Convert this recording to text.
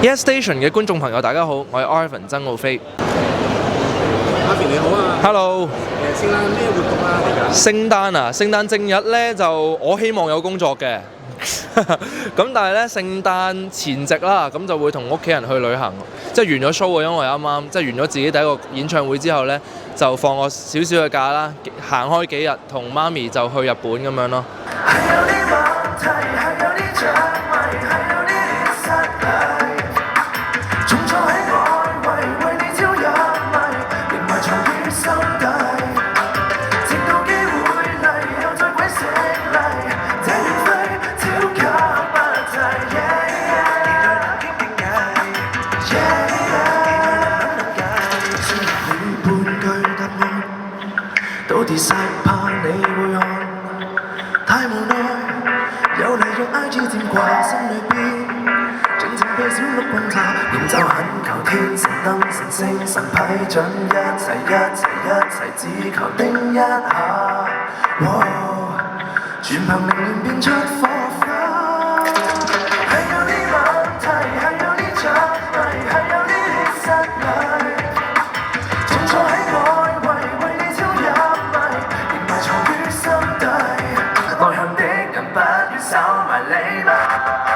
Yes Station 嘅觀眾朋友，大家好，我係 Arvin 曾浩飛。阿田你好啊 Hello。聖誕咩活動啊？嚟㗎？聖誕啊，聖誕正日咧就我希望有工作嘅，咁但係咧聖誕前夕啦，咁就會同屋企人去旅行，即係完咗 show 啊，因為啱啱即係完咗自己第一個演唱會之後咧，就放個少少嘅假啦，行開幾日，同媽咪就去日本咁樣咯。到底實怕你會看，太無奈，有嚟用 IG 佔掛心裏邊，靜靜被小鹿轟炸，演奏懇求天神燈神星神批准，一齊，只求叮一下，全憑靈念變出火花，係有啲問題，係有啲障礙，係有啲失禮，重挫喺外圍，為你超入迷，仍埋藏於心底，內向的人不願收埋你吧。